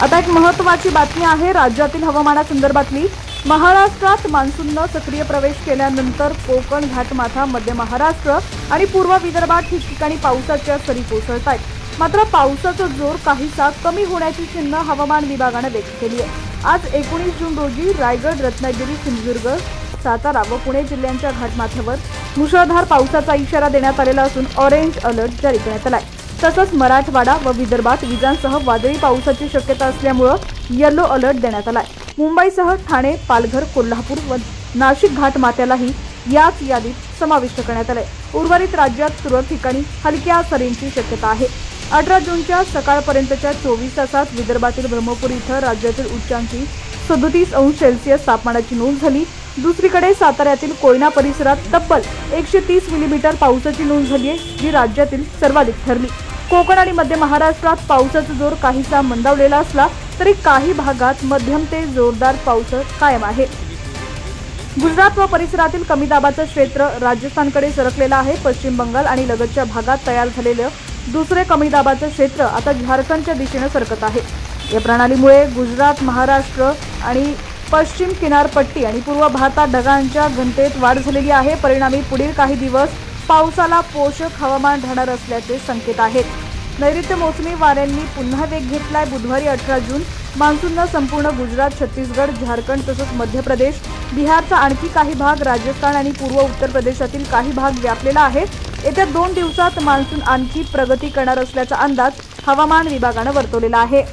आता एक महत्त्वाची बातमी आहे राज्यातील हवामानासंदर्भातली। महाराष्ट्रात मान्सूनने सक्रिय प्रवेश केल्यानंतर कोकण, घाटमाथा, मध्य महाराष्ट्र आणि पूर्व विदर्भात ठिकठिकाणी पावसाच्या सरी कोसळतायत। मात्र पावसाचा जोर काहीसा कमी होण्याची चिन्ह हवामान विभागाने व्यक्त केली आहे। आज 19 जून रोजी रायगड, रत्नागिरी, सिंधुदुर्ग, सातारा व पुणे जिल्ह्यांच्या घाटमाथ्यावर मुसळधार पावसाचा इशारा देण्यात आलेला असून ऑरेंज अलर्ट जारी करण्यात आला आहे। तसंच मराठवाडा व विदर्भात विजांसह वादळी पावसाची शक्यता असल्यामुळे येलो अलर्ट देण्यात आला आहे। मुंबईसह ठाणे, पालघर, कोल्हापूर व नाशिक घाटमाथ्यालाही याच यादीत समाविष्ट करण्यात आले। उर्वरित राज्यात तुरळक ठिकाणी हलक्या सरींची शक्यता आहे। 18 जूनच्या सकाळपर्यंतच्या 24 तासात विदर्भातील ब्रह्मपुरी इथं राज्यातील उच्चांकी 37 अंश सेल्सिअस तापमानाची नोंद झाली। दुसरीकडे साताऱ्यातील कोयना परिसरात तब्बल 130 मिलीमीटर पावसाची नोंद झाली आहे, जी राज्यातील सर्वाधिक ठरली। कोकण आणि मध्य महाराष्ट्रात पावसाचा जोर काहीसा मंदावलेला असला तरी काही भागात मध्यम ते जोरदार पाऊस कायम आहे। गुजरात व परिसरातील कमी दाबाचं क्षेत्र राजस्थानकडे सरकलेलं आहे। पश्चिम बंगाल आणि लगतच्या भागात तयार झालेलं दुसरे कमी दाबाचं क्षेत्र आता झारखंडच्या दिशेने सरकत आहे। या प्रणालीमुळे गुजरात, महाराष्ट्र आणि पश्चिम किनारपट्टी आणि पूर्व भारतात ढगांच्या घनतेत वाढ झालेली आहे। परिणामी पुढील काही दिवस पावसाला पोषक हवामान राहणार असल्याचे संकेत आहेत। नैऋत्य मोसमी वाऱ्यांनी पुन्हा वेग घेतलाय। बुधवारी 18 जून मान्सूनने संपूर्ण गुजरात, छत्तीसगड, झारखंड तसंच मध्य प्रदेश, बिहारचा आणखी काही भाग, राजस्थान आणि पूर्व उत्तर प्रदेशातील काही भाग व्यापलेला आहे। येत्या 2 दिवसात मान्सून आणखी प्रगती करणार असल्याचा अंदाज हवामान विभागाने वर्तवलेला आहे।